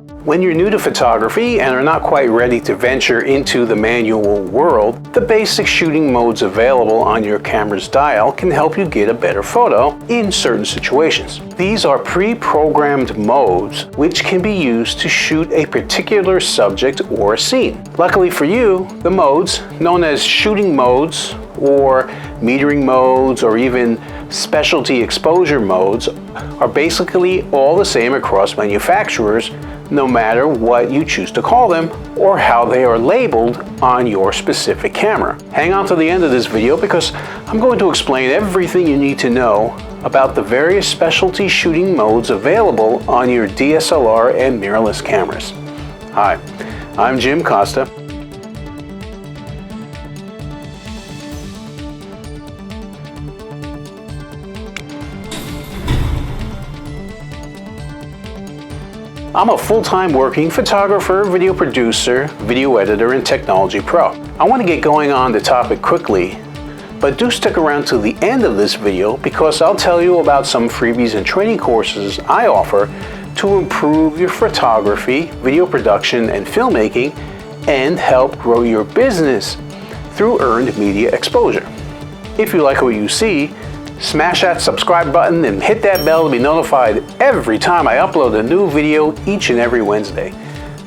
When you're new to photography and are not quite ready to venture into the manual world, the basic shooting modes available on your camera's dial can help you get a better photo in certain situations. These are pre-programmed modes which can be used to shoot a particular subject or scene. Luckily for you, the modes, known as shooting modes or metering modes or even specialty exposure modes, are basically all the same across manufacturers, no matter what you choose to call them or how they are labeled on your specific camera. Hang on to the end of this video because I'm going to explain everything you need to know about the various specialty shooting modes available on your DSLR and mirrorless cameras. Hi, I'm Jim Costa. I'm a full-time working photographer, video producer, video editor, and technology pro. I want to get going on the topic quickly, but do stick around to the end of this video because I'll tell you about some freebies and training courses I offer to improve your photography, video production, and filmmaking and help grow your business through earned media exposure. If you like what you see, smash that subscribe button and hit that bell to be notified every time I upload a new video each and every Wednesday.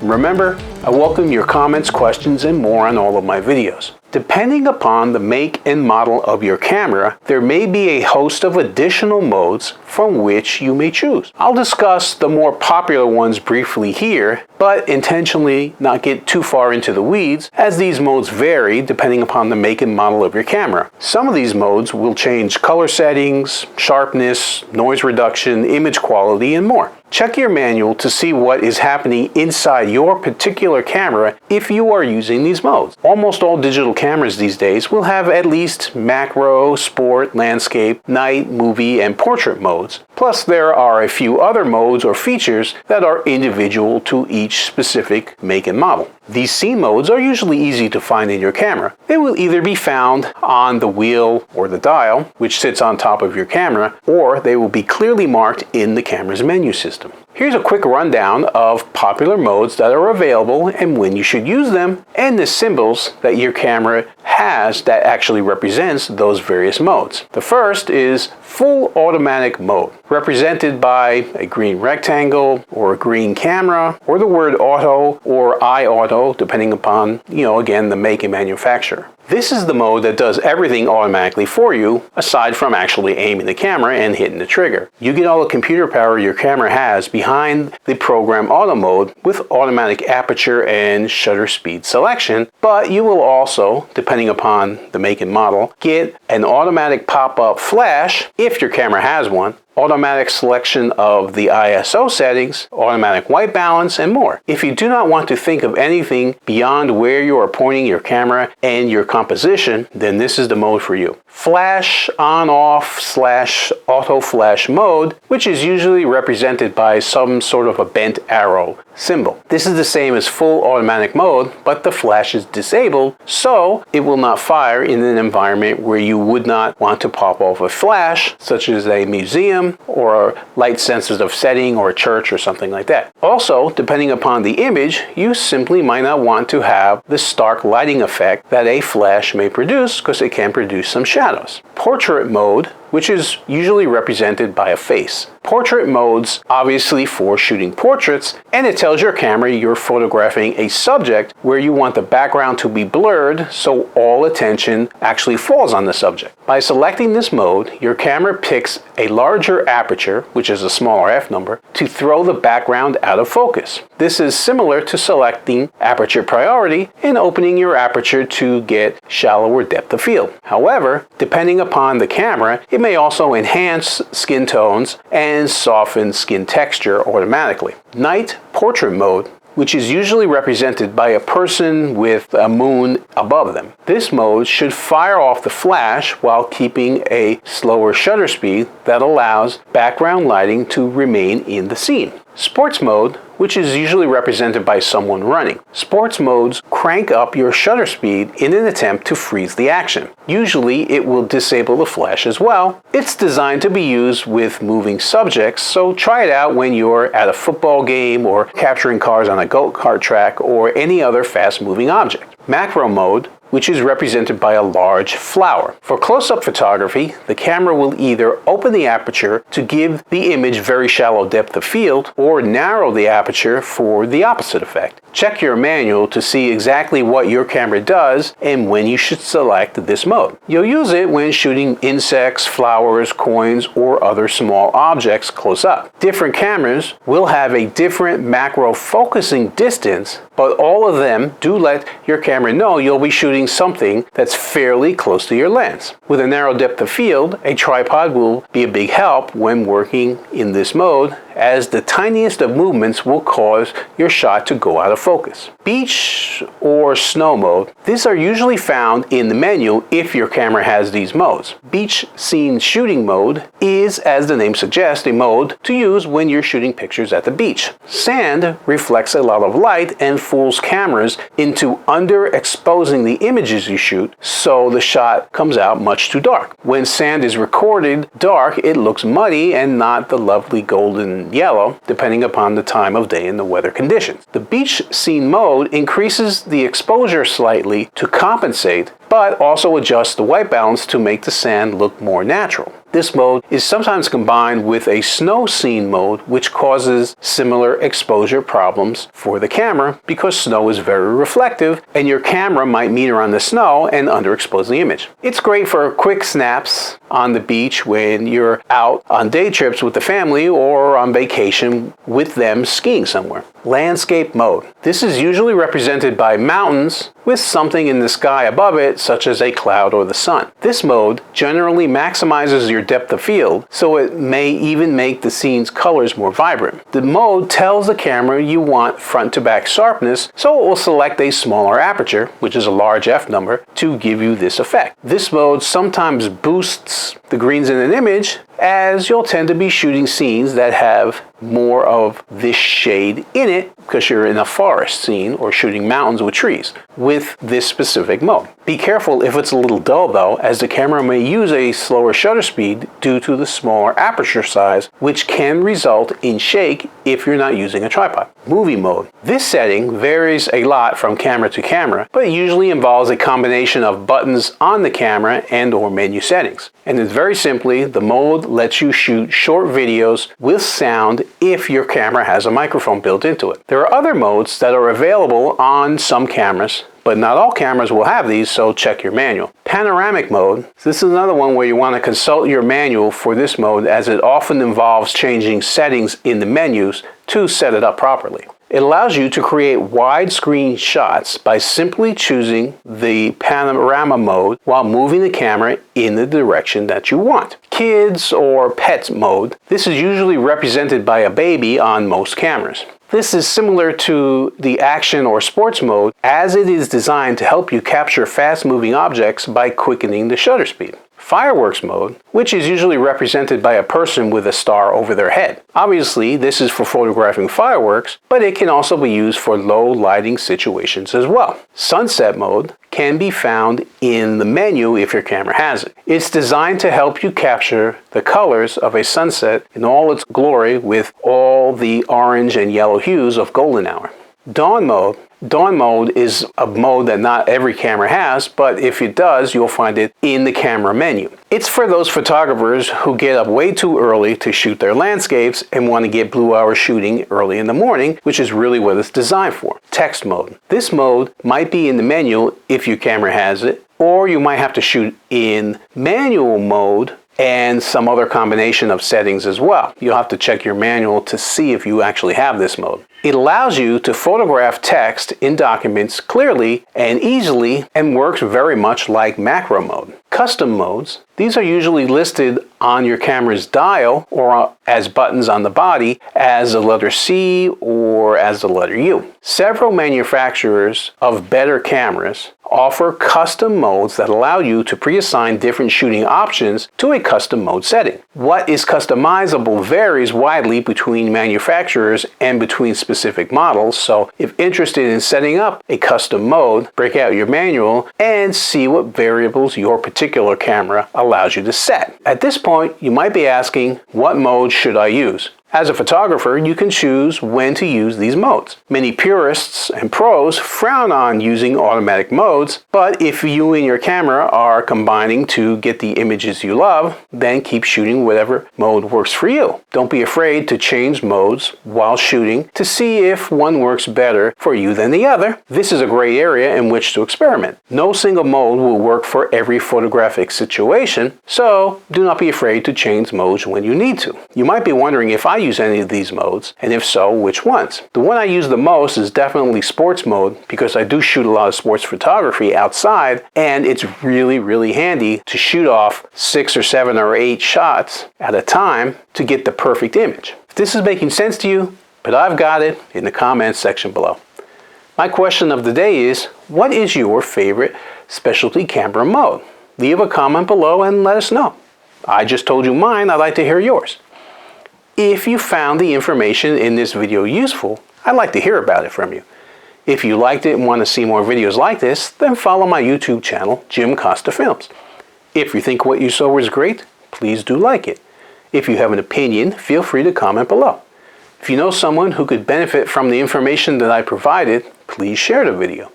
And remember, I welcome your comments, questions, and more on all of my videos. Depending upon the make and model of your camera, there may be a host of additional modes from which you may choose. I'll discuss the more popular ones briefly here, but intentionally not get too far into the weeds, as these modes vary depending upon the make and model of your camera. Some of these modes will change color settings, sharpness, noise reduction, image quality, and more. Check your manual to see what is happening inside your particular camera if you are using these modes. Almost all digital cameras these days will have at least macro, sport, landscape, night, movie, and portrait modes. Plus, there are a few other modes or features that are individual to each specific make and model. These scene modes are usually easy to find in your camera. They will either be found on the wheel or the dial, which sits on top of your camera, or they will be clearly marked in the camera's menu system. Here's a quick rundown of popular modes that are available and when you should use them, and the symbols that your camera has that actually represents those various modes. The first is full automatic mode, represented by a green rectangle or a green camera or the word auto or iAuto, depending upon, again, the make and manufacturer. This is the mode that does everything automatically for you, aside from actually aiming the camera and hitting the trigger. You get all the computer power your camera has behind the program auto mode with automatic aperture and shutter speed selection, but you will also, depending upon the make and model, get an automatic pop-up flash, if your camera has one, automatic selection of the ISO settings, automatic white balance, and more. If you do not want to think of anything beyond where you are pointing your camera and your composition, then this is the mode for you. Flash on off / auto flash mode, which is usually represented by some sort of a bent arrow symbol. This is the same as full automatic mode, but the flash is disabled, so it will not fire in an environment where you would not want to pop off a flash, such as a museum or a light sensitive setting or a church or something like that. Also, depending upon the image, you simply might not want to have the stark lighting effect that a flash may produce because it can produce some shadows. Portrait mode, which is usually represented by a face. Portrait mode's obviously for shooting portraits, and it tells your camera you're photographing a subject where you want the background to be blurred so all attention actually falls on the subject. By selecting this mode, your camera picks a larger aperture, which is a smaller f number, to throw the background out of focus. This is similar to selecting aperture priority and opening your aperture to get shallower depth of field. However, depending upon the camera, it may also enhance skin tones and soften skin texture automatically. Night portrait mode, which is usually represented by a person with a moon above them. This mode should fire off the flash while keeping a slower shutter speed that allows background lighting to remain in the scene. Sports mode, which is usually represented by someone running. Sports modes crank up your shutter speed in an attempt to freeze the action. Usually it will disable the flash as well. It's designed to be used with moving subjects, so try it out when you're at a football game or capturing cars on a go-kart track or any other fast-moving object. Macro mode, which is represented by a large flower. For close-up photography, the camera will either open the aperture to give the image very shallow depth of field or narrow the aperture for the opposite effect. Check your manual to see exactly what your camera does and when you should select this mode. You'll use it when shooting insects, flowers, coins, or other small objects close up. Different cameras will have a different macro focusing distance, but all of them do let your camera know you'll be shooting something that's fairly close to your lens. With a narrow depth of field, a tripod will be a big help when working in this mode, as the tiniest of movements will cause your shot to go out of focus. Beach or snow mode, these are usually found in the menu if your camera has these modes. Beach scene shooting mode is, as the name suggests, a mode to use when you're shooting pictures at the beach. Sand reflects a lot of light and fools cameras into underexposing the images you shoot, so the shot comes out much too dark. When sand is recorded dark, it looks muddy and not the lovely golden yellow, depending upon the time of day and the weather conditions. The beach scene mode increases the exposure slightly to compensate, but also adjusts the white balance to make the sand look more natural. This mode is sometimes combined with a snow scene mode, which causes similar exposure problems for the camera because snow is very reflective and your camera might meter on the snow and underexpose the image. It's great for quick snaps on the beach when you're out on day trips with the family or on vacation with them skiing somewhere. Landscape mode. This is usually represented by mountains with something in the sky above it, such as a cloud or the sun. This mode generally maximizes your depth of field, so it may even make the scene's colors more vibrant. The mode tells the camera you want front-to-back sharpness, so it will select a smaller aperture, which is a large f number, to give you this effect. This mode sometimes boosts the greens in an image, as you'll tend to be shooting scenes that have more of this shade in it because you're in a forest scene or shooting mountains with trees with this specific mode. Be careful if it's a little dull though, as the camera may use a slower shutter speed due to the smaller aperture size, which can result in shake if you're not using a tripod. Movie mode. This setting varies a lot from camera to camera, but it usually involves a combination of buttons on the camera and or menu settings. And it's very simply, the mode lets you shoot short videos with sound if your camera has a microphone built into it. There are other modes that are available on some cameras, but not all cameras will have these, so check your manual. Panoramic mode. This is another one where you want to consult your manual for this mode, as it often involves changing settings in the menus to set it up properly. It allows you to create widescreen shots by simply choosing the panorama mode while moving the camera in the direction that you want. Kids or pets mode. This is usually represented by a baby on most cameras. This is similar to the action or sports mode, as it is designed to help you capture fast-moving objects by quickening the shutter speed. Fireworks mode, which is usually represented by a person with a star over their head. Obviously, this is for photographing fireworks, but it can also be used for low lighting situations as well. Sunset mode can be found in the menu if your camera has it. It's designed to help you capture the colors of a sunset in all its glory with all the orange and yellow hues of golden hour. Dawn mode. Dawn mode is a mode that not every camera has, but if it does, you'll find it in the camera menu. It's for those photographers who get up way too early to shoot their landscapes and want to get blue hour shooting early in the morning, which is really what it's designed for. Text mode. This mode might be in the menu if your camera has it, or you might have to shoot in manual mode and some other combination of settings as well. You'll have to check your manual to see if you actually have this mode. It allows you to photograph text in documents clearly and easily, and works very much like macro mode. Custom modes. These are usually listed on your camera's dial or as buttons on the body as the letter C or as the letter U. Several manufacturers of better cameras offer custom modes that allow you to pre-assign different shooting options to a custom mode setting. What is customizable varies widely between manufacturers and between specific models, so if interested in setting up a custom mode, break out your manual and see what variables your particular camera allows you to set. At this point, you might be asking, what mode should I use? As a photographer, you can choose when to use these modes. Many purists and pros frown on using automatic modes, but if you and your camera are combining to get the images you love, then keep shooting whatever mode works for you. Don't be afraid to change modes while shooting to see if one works better for you than the other. This is a gray area in which to experiment. No single mode will work for every photographic situation, so do not be afraid to change modes when you need to. You might be wondering if I use any of these modes, and if so, which ones? The one I use the most is definitely sports mode, because I do shoot a lot of sports photography outside, and it's really handy to shoot off 6 or 7 or 8 shots at a time to get the perfect image. If this is making sense to you, but I've got it in the comments section below. My question of the day is, what is your favorite specialty camera mode? Leave a comment below and let us know. I just told you mine, I'd like to hear yours. If you found the information in this video useful, I'd like to hear about it from you. If you liked it and want to see more videos like this, then follow my YouTube channel, Jim Costa Films. If you think what you saw was great, please do like it. If you have an opinion, feel free to comment below. If you know someone who could benefit from the information that I provided, please share the video.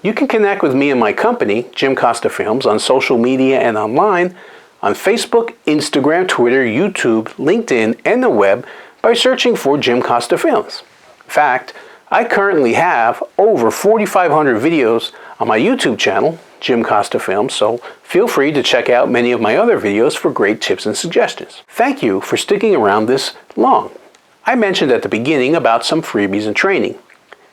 You can connect with me and my company, Jim Costa Films, on social media and online, on Facebook, Instagram, Twitter, YouTube, LinkedIn, and the web by searching for Jim Costa Films. In fact, I currently have over 4,500 videos on my YouTube channel, Jim Costa Films, so feel free to check out many of my other videos for great tips and suggestions. Thank you for sticking around this long. I mentioned at the beginning about some freebies and training.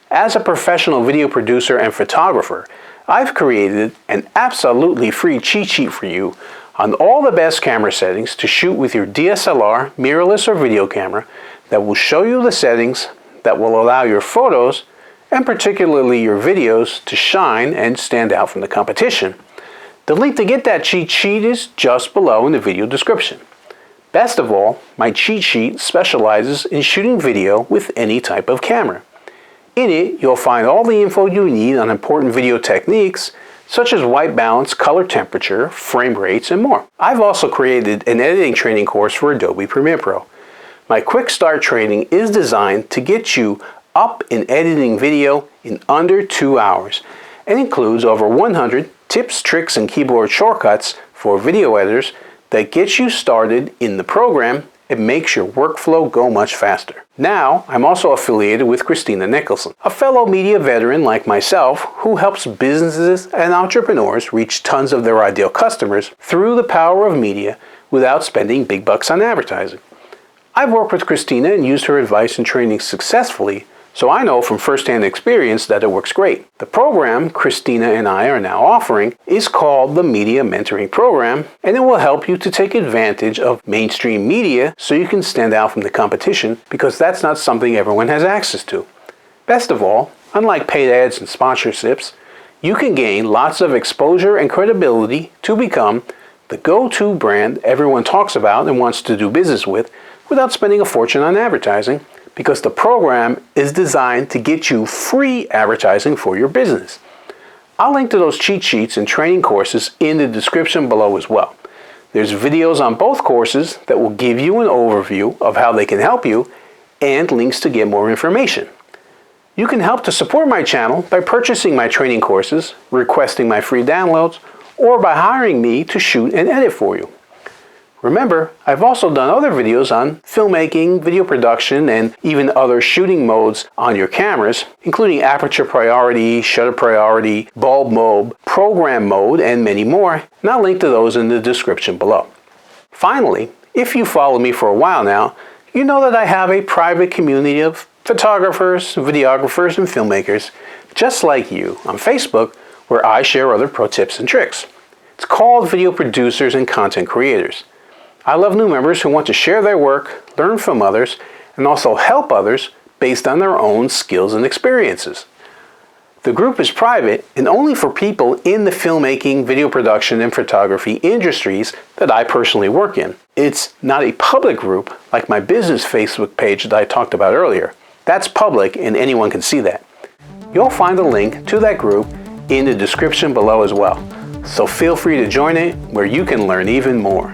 As a professional video producer and photographer, I've created an absolutely free cheat sheet for you on all the best camera settings to shoot with your DSLR, mirrorless, or video camera that will show you the settings that will allow your photos, and particularly your videos, to shine and stand out from the competition. The link to get that cheat sheet is just below in the video description. Best of all, my cheat sheet specializes in shooting video with any type of camera. In it, you'll find all the info you need on important video techniques, such as white balance, color temperature, frame rates, and more. I've also created an editing training course for Adobe Premiere Pro. My quick start training is designed to get you up in editing video in under 2 hours and includes over 100 tips, tricks, and keyboard shortcuts for video editors that gets you started in the program and makes your workflow go much faster. Now, I'm also affiliated with Christina Nicholson, a fellow media veteran like myself who helps businesses and entrepreneurs reach tons of their ideal customers through the power of media without spending big bucks on advertising. I've worked with Christina and used her advice and training successfully, so I know from first-hand experience that it works great. The program Christina and I are now offering is called the Media Mentoring Program, and it will help you to take advantage of mainstream media so you can stand out from the competition, because that's not something everyone has access to. Best of all, unlike paid ads and sponsorships, you can gain lots of exposure and credibility to become the go-to brand everyone talks about and wants to do business with without spending a fortune on advertising, because the program is designed to get you free advertising for your business. I'll link to those cheat sheets and training courses in the description below as well. There's videos on both courses that will give you an overview of how they can help you and links to get more information. You can help to support my channel by purchasing my training courses, requesting my free downloads, or by hiring me to shoot and edit for you. Remember, I've also done other videos on filmmaking, video production, and even other shooting modes on your cameras, including aperture priority, shutter priority, bulb mode, program mode, and many more, and I'll link to those in the description below. Finally, if you follow me for a while now, you know that I have a private community of photographers, videographers, and filmmakers just like you on Facebook, where I share other pro tips and tricks. It's called Video Producers and Content Creators. I love new members who want to share their work, learn from others, and also help others based on their own skills and experiences. The group is private and only for people in the filmmaking, video production, and photography industries that I personally work in. It's not a public group like my business Facebook page that I talked about earlier. That's public and anyone can see that. You'll find a link to that group in the description below as well. So feel free to join it where you can learn even more.